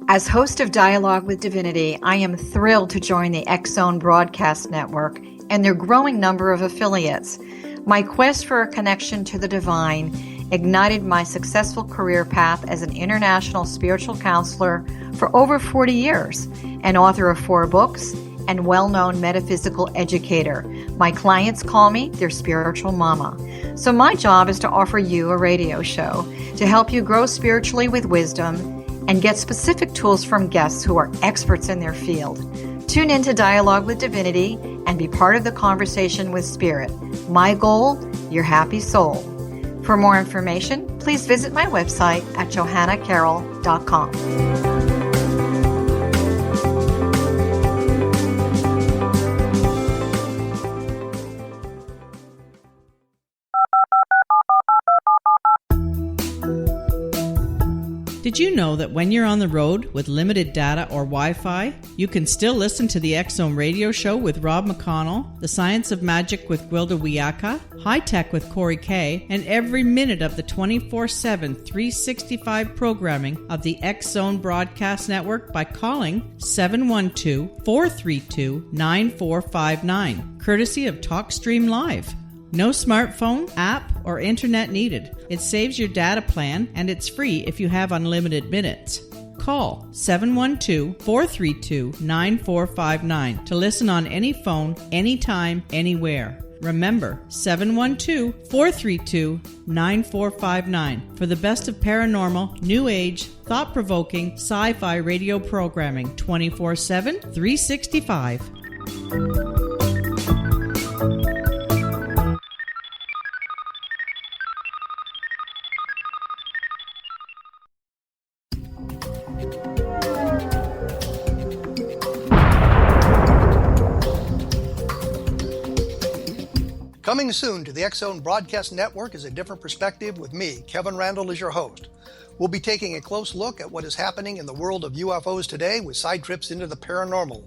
As host of Dialogue with Divinity, I am thrilled to join the X-Zone Broadcast Network and their growing number of affiliates. My quest for a connection to the divine ignited my successful career path as an international spiritual counselor for over 40 years, an author of 4 books, and well-known metaphysical educator. My clients call me their spiritual mama. So my job is to offer you a radio show to help you grow spiritually with wisdom and get specific tools from guests who are experts in their field. Tune in to Dialogue with Divinity and be part of the conversation with Spirit. My goal, your happy soul. For more information, please visit my website at johannacarroll.com. Did you know that when you're on the road with limited data or Wi-Fi, you can still listen to the X-Zone radio show with Rob McConnell, The Science of Magic with Gwilda Wiyaka, High Tech with Corey Kay, and every minute of the 24/7, 365 programming of the X-Zone Broadcast Network by calling 712-432-9459, courtesy of TalkStream Live. No smartphone, app, or internet needed. It saves your data plan, and it's free if you have unlimited minutes. Call 712-432-9459 to listen on any phone, anytime, anywhere. Remember, 712-432-9459 for the best of paranormal, new age, thought-provoking, sci-fi radio programming 24/7, 365. Coming soon to the X-Zone Broadcast Network is A Different Perspective with me, Kevin Randall, as your host. We'll be taking a close look at what is happening in the world of UFOs today with side trips into the paranormal.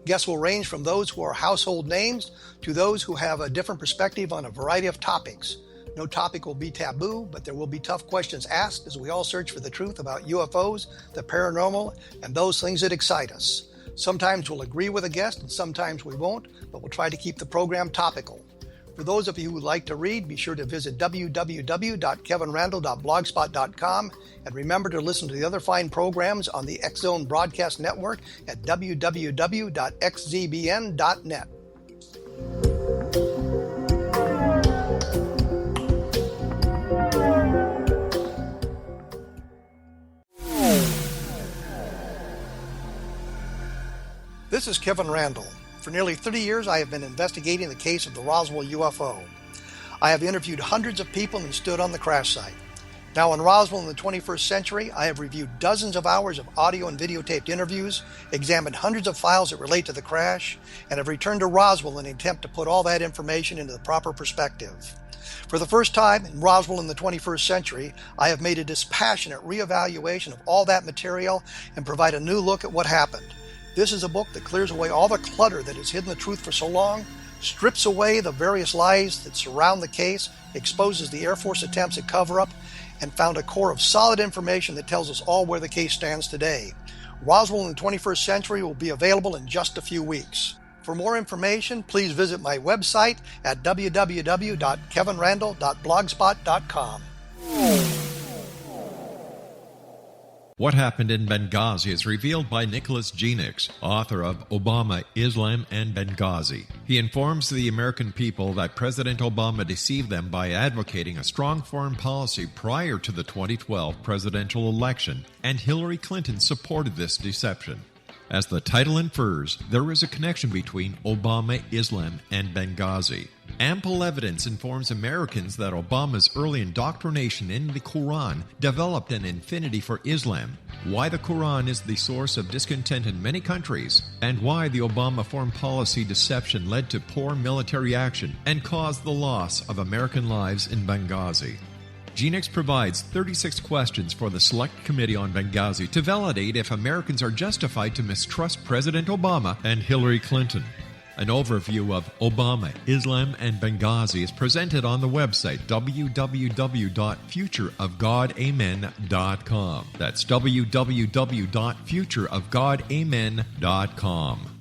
Guests will range from those who are household names to those who have a different perspective on a variety of topics. No topic will be taboo, but there will be tough questions asked as we all search for the truth about UFOs, the paranormal, and those things that excite us. Sometimes we'll agree with a guest and sometimes we won't, but we'll try to keep the program topical. For those of you who would like to read, be sure to visit www.kevinrandall.blogspot.com and remember to listen to the other fine programs on the X-Zone Broadcast Network at www.xzbn.net. This is Kevin Randall. For nearly 30 years, I have been investigating the case of the Roswell UFO. I have interviewed hundreds of people and stood on the crash site. Now in Roswell in the 21st century, I have reviewed dozens of hours of audio and videotaped interviews, examined hundreds of files that relate to the crash, and have returned to Roswell in an attempt to put all that information into the proper perspective. For the first time in Roswell in the 21st century, I have made a dispassionate reevaluation of all that material and provide a new look at what happened. This is a book that clears away all the clutter that has hidden the truth for so long, strips away the various lies that surround the case, exposes the Air Force attempts at cover-up, and found a core of solid information that tells us all where the case stands today. Roswell in the 21st century will be available in just a few weeks. For more information, please visit my website at www.kevinrandall.blogspot.com. What Happened in Benghazi is revealed by Nicholas Genix, author of Obama, Islam, and Benghazi. He informs the American people that President Obama deceived them by advocating a strong foreign policy prior to the 2012 presidential election, and Hillary Clinton supported this deception. As the title infers, there is a connection between Obama, Islam, and Benghazi. Ample evidence informs Americans that Obama's early indoctrination in the Quran developed an affinity for Islam, why the Quran is the source of discontent in many countries, and why the Obama foreign policy deception led to poor military action and caused the loss of American lives in Benghazi. Genix provides 36 questions for the Select Committee on Benghazi to validate if Americans are justified to mistrust President Obama and Hillary Clinton. An overview of Obama, Islam, and Benghazi is presented on the website www.futureofgodamen.com. That's www.futureofgodamen.com.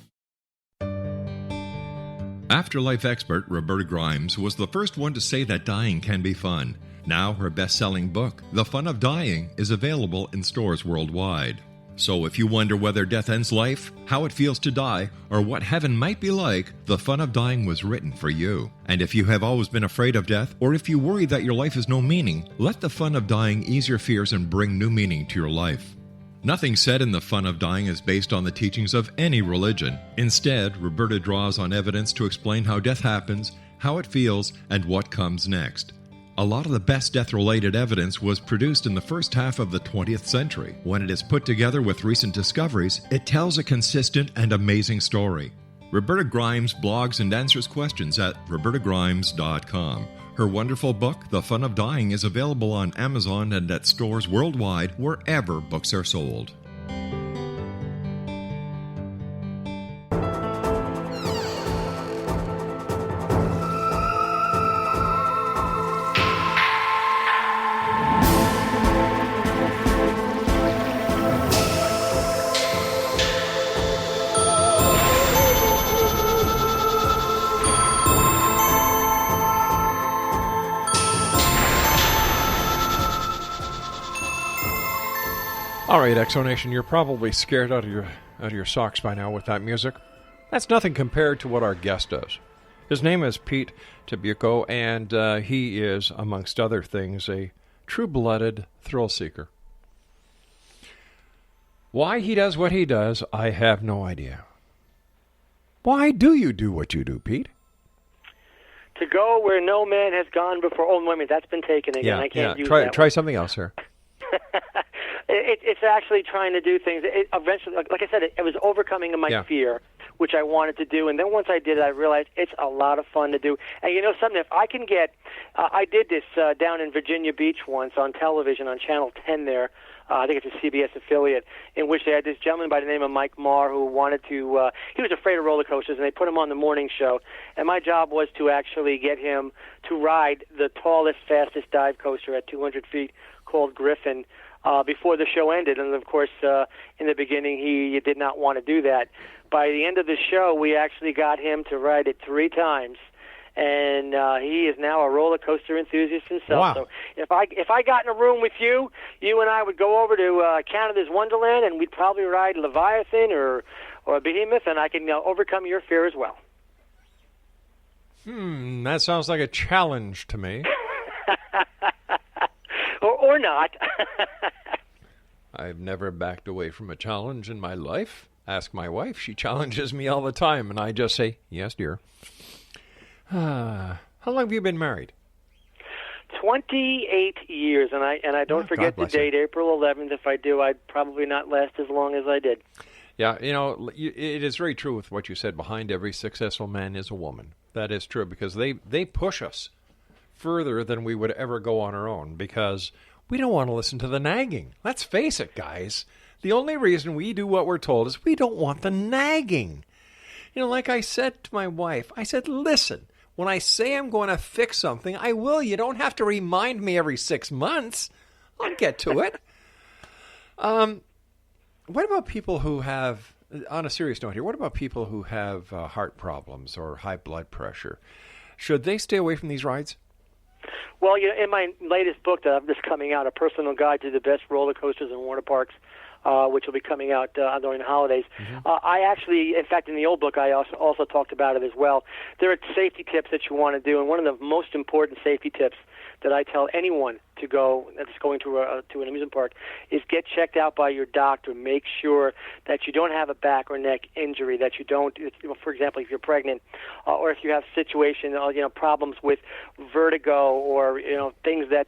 Afterlife expert Roberta Grimes was the first one to say that dying can be fun. Now her best-selling book, The Fun of Dying, is available in stores worldwide. So if you wonder whether death ends life, how it feels to die, or what heaven might be like, The Fun of Dying was written for you. And if you have always been afraid of death, or if you worry that your life has no meaning, let The Fun of Dying ease your fears and bring new meaning to your life. Nothing said in The Fun of Dying is based on the teachings of any religion. Instead, Roberta draws on evidence to explain how death happens, how it feels, and what comes next. A lot of the best death-related evidence was produced in the first half of the 20th century. When it is put together with recent discoveries, it tells a consistent and amazing story. Roberta Grimes blogs and answers questions at robertagrimes.com. Her wonderful book, The Fun of Dying, is available on Amazon and at stores worldwide wherever books are sold. All right, Exonation, you're probably scared out of your socks by now with that music. That's nothing compared to what our guest does. His name is Pete Trabucco, and he is, amongst other things, a true-blooded thrill seeker. Why he does what he does, I have no idea. Why do you do what you do, Pete? To go where no man has gone before. Oh, wait a minute, that's been taken again. I can't use that. Try something else here. It's actually trying to do things. Eventually, like I said, it was overcoming my fear which I wanted to do. And then once I did it, I realized it's a lot of fun to do. And you know something, if I can get, I did this down in Virginia Beach once on television on Channel 10 there. I think it's a CBS affiliate, in which they had this gentleman by the name of Mike Marr who wanted to, he was afraid of roller coasters, and they put him on the morning show. And my job was to actually get him to ride the tallest, fastest dive coaster at 200 feet called Griffin before the show ended. And, of course, in the beginning, he did not want to do that. By the end of the show, we actually got him to ride it 3 times. And he is now a roller coaster enthusiast himself. Wow. So if I got in a room with you, you and I would go over to Canada's Wonderland, and we'd probably ride Leviathan or Behemoth, and I can overcome your fear as well. That sounds like a challenge to me. or not. I've never backed away from a challenge in my life. Ask my wife. She challenges me all the time, and I just say, yes, dear. How long have you been married? 28 years, and I don't forget the date, April 11th. If I do, I'd probably not last as long as I did. Yeah, it is very true with what you said. Behind every successful man is a woman. That is true, because they push us further than we would ever go on our own, because we don't want to listen to the nagging. Let's face it, guys. The only reason we do what we're told is we don't want the nagging. Like I said to my wife, I said, listen, when I say I'm going to fix something, I will. You don't have to remind me every 6 months. I'll get to it. What about people who have, on a serious note here, what about people who have heart problems or high blood pressure? Should they stay away from these rides? Well, in my latest book that I'm just coming out, A Personal Guide to the Best Roller Coasters and Water Parks, which will be coming out during the holidays. I actually, in fact, in the old book, I also talked about it as well. There are safety tips that you want to do, and one of the most important safety tips that I tell anyone that's going to an amusement park is get checked out by your doctor. Make sure that you don't have a back or neck injury, that you don't, for example, if you're pregnant, or if you have problems with vertigo or things that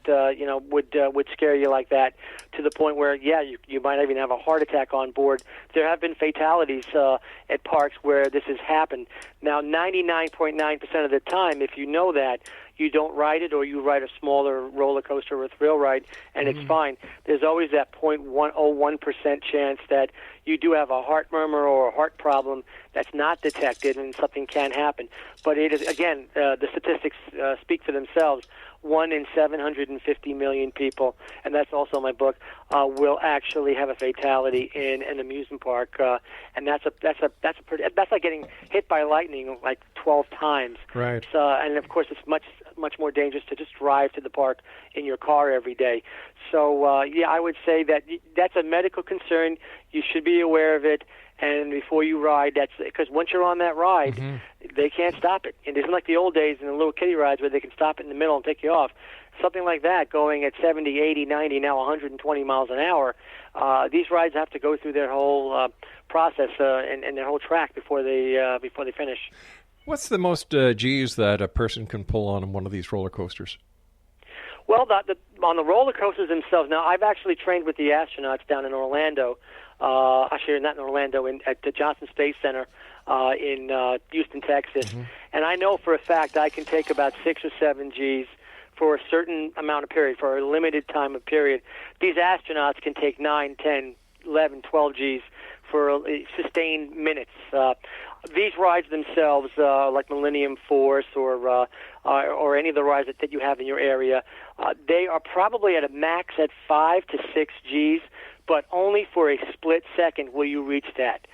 would scare you like that, to the point where you might even have a heart attack on board. There have been fatalities at parks where this has happened. Now, 99.9% of the time, if you know that, you don't ride it, or you ride a smaller roller coaster or a thrill ride, and it's fine. There's always that 0.101% chance that you do have a heart murmur or a heart problem that's not detected, and something can happen. But it is, again, the statistics speak for themselves. 1 in 750 million people, and that's also my book, will actually have a fatality in an amusement park, and that's like getting hit by lightning like 12 times. Right. So, and of course, it's much more dangerous to just drive to the park in your car every day. So, I would say that that's a medical concern. You should be aware of it. And before you ride, that's because once you're on that ride, they can't stop it. It isn't like the old days in the little kiddie rides where they can stop it in the middle and take you off. Something like that, going at 70, 80, 90, now 120 miles an hour, these rides have to go through their whole process and their whole track before they finish. What's the most G's that a person can pull on one of these roller coasters? Well, on the roller coasters themselves, now I've actually trained with the astronauts down in Orlando. Actually, not in Orlando, at the Johnson Space Center in Houston, Texas. And I know for a fact I can take about 6 or 7 Gs for a certain amount of period, for a limited time of period. These astronauts can take 9, 10, 11, 12 Gs for sustained minutes. These rides themselves, like Millennium Force or any of the rides that you have in your area, they are probably at a max at 5 to 6 Gs, but only for a split second will you reach that.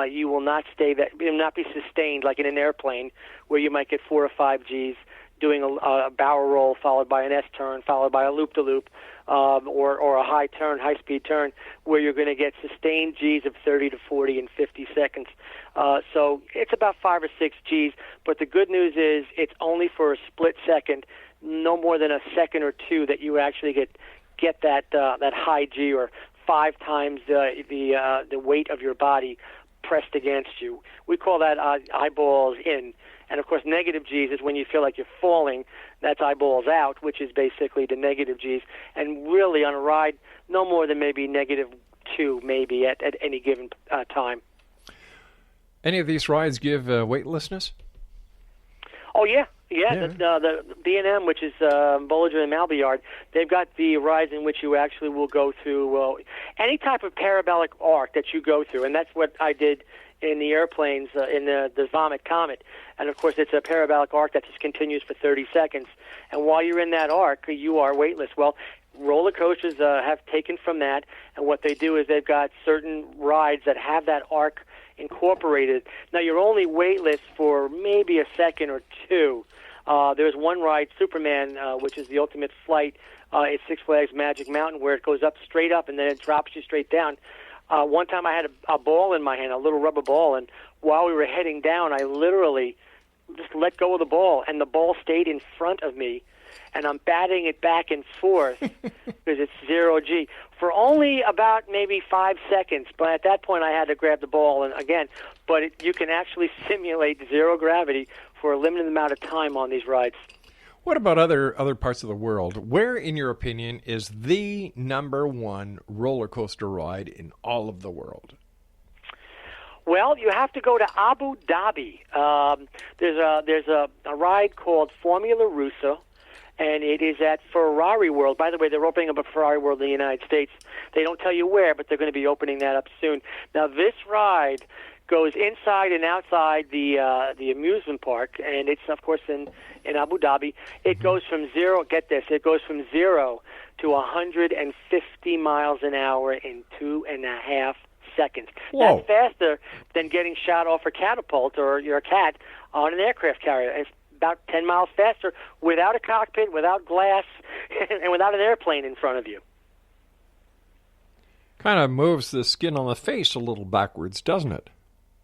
You will not you will not be sustained like in an airplane where you might get 4 or 5 Gs doing a barrel roll followed by an S-turn followed by a loop-de-loop or a high-speed turn where you're going to get sustained Gs of 30 to 40 and 50 seconds. So it's about 5 or 6 Gs, but the good news is it's only for a split second, no more than a second or two that you actually get that high G, or 5 times the weight of your body pressed against you. We call that eyeballs in. And, of course, negative Gs is when you feel like you're falling. That's eyeballs out, which is basically the negative Gs. And really, on a ride, no more than maybe -2 maybe at any given time. Any of these rides give weightlessness? Oh, yeah. The B&M, which is Bollinger and Malby Yard, they've got the rides in which you actually will go through any type of parabolic arc that you go through, and that's what I did in the airplanes in the Vomit Comet. And, of course, it's a parabolic arc that just continues for 30 seconds. And while you're in that arc, you are weightless. Well, roller coasters have taken from that, and what they do is they've got certain rides that have that arc incorporated. Now, you're only weightless for maybe a second or two. There's one ride, Superman, which is the ultimate flight at Six Flags Magic Mountain, where it goes up straight up and then it drops you straight down. One time I had a ball in my hand, a little rubber ball, and while we were heading down, I literally just let go of the ball, and the ball stayed in front of me, and I'm batting it back and forth because it's 0G for only about maybe 5 seconds. But at that point, I had to grab the ball, and again, you can actually simulate zero gravity for a limited amount of time on these rides. What about other parts of the world? Where, in your opinion, is the number one roller coaster ride in all of the world? Well, you have to go to Abu Dhabi. There's a ride called Formula Russa, and it is at Ferrari World. By the way, they're opening up a Ferrari World in the United States. They don't tell you where, but they're going to be opening that up soon. Now, this ride goes inside and outside the amusement park, and it's, of course, in Abu Dhabi. It goes from zero, get this, it goes from 0 to 150 miles an hour in 2.5 seconds. Whoa. That's faster than getting shot off a catapult or your cat on an aircraft carrier. It's about 10 miles faster without a cockpit, without glass, and without an airplane in front of you. Kind of moves the skin on the face a little backwards, doesn't it?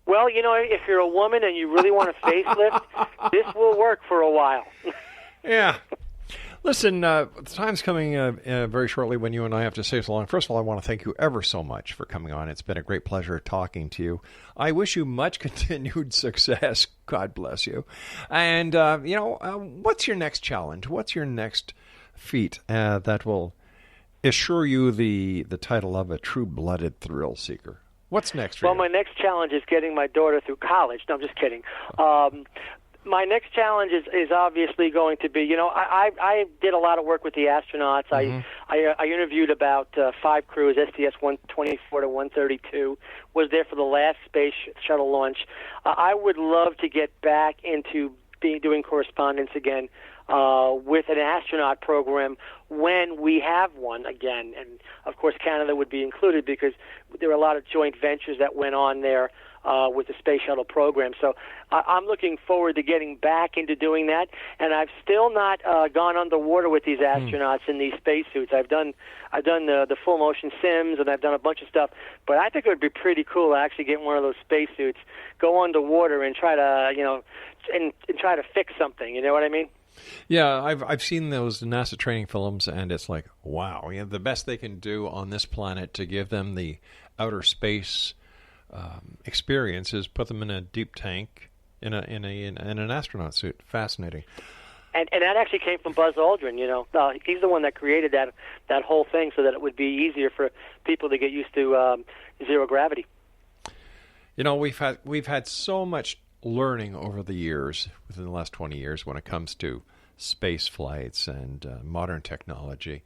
Well, if you're a woman and you really want a facelift, this will work for a while. Yeah. Listen, the time's coming very shortly when you and I have to say so long. First of all, I want to thank you ever so much for coming on. It's been a great pleasure talking to you. I wish you much continued success. God bless you. And, what's your next challenge? What's your next feat that will assure you the title of a true-blooded thrill seeker? What's next for you? Well, my next challenge is getting my daughter through college. No, I'm just kidding. My next challenge is obviously going to be, I did a lot of work with the astronauts. Mm-hmm. I interviewed about 5 crews, STS-124 to 132, was there for the last space shuttle launch. I would love to get back into doing correspondence again with an astronaut program when we have one again. And, of course, Canada would be included because there are a lot of joint ventures that went on there with the space shuttle program. So I'm looking forward to getting back into doing that. And I've still not gone underwater with these astronauts in these spacesuits. I've done the full motion sims, and I've done a bunch of stuff. But I think it would be pretty cool to actually get in one of those spacesuits, go underwater, and try to and try to fix something. You know what I mean? Yeah, I've seen those NASA training films, and it's like, wow, the best they can do on this planet to give them the outer space experience is put them in a deep tank in an astronaut suit. Fascinating. And that actually came from Buzz Aldrin. He's the one that created that whole thing so that it would be easier for people to get used to zero gravity. We've had so much learning over the years, within the last 20 years, when it comes to space flights and modern technology.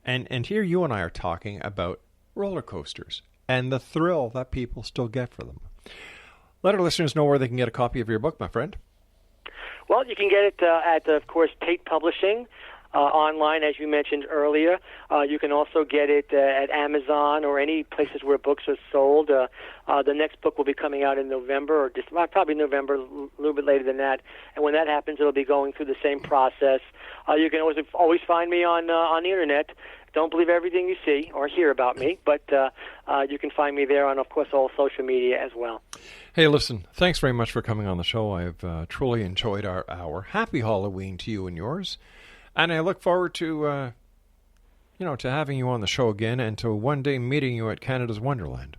And here you and I are talking about roller coasters and the thrill that people still get for them. Let our listeners know where they can get a copy of your book, my friend. Well, you can get it at, of course, Tate Publishing, online, as you mentioned earlier. You can also get it at Amazon or any places where books are sold. The next book will be coming out in November, or probably November, a little bit later than that. And when that happens, it'll be going through the same process. You can always find me on the Internet. Don't believe everything you see or hear about me, but you can find me there on, of course, all social media as well. Hey, listen, thanks very much for coming on the show. I've truly enjoyed our hour. Happy Halloween to you and yours. And I look forward to, to having you on the show again and to one day meeting you at Canada's Wonderland.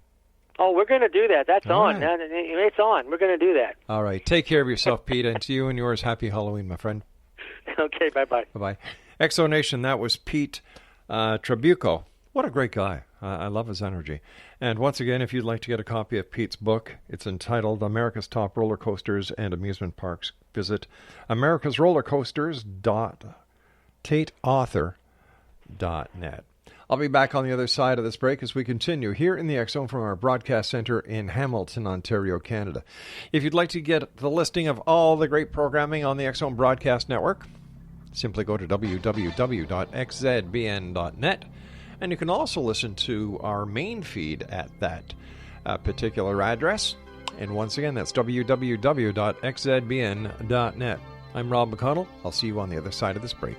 Oh, we're going to do that. That's all on. Right. It's on. We're going to do that. All right. Take care of yourself, Pete, and to you and yours, happy Halloween, my friend. Okay, bye-bye. Bye-bye. Exo Nation, that was Pete Trabucco. What a great guy. I love his energy. And once again, if you'd like to get a copy of Pete's book, it's entitled America's Top Roller Coasters and Amusement Parks. Visit americasrollercoasters.tateauthor.net. I'll be back on the other side of this break as we continue here in the X Zone from our broadcast center in Hamilton, Ontario, Canada. If you'd like to get the listing of all the great programming on the X Zone Broadcast Network, simply go to www.xzbn.net. And you can also listen to our main feed at that particular address. And once again, that's www.xzbn.net. I'm Rob McConnell. I'll see you on the other side of this break.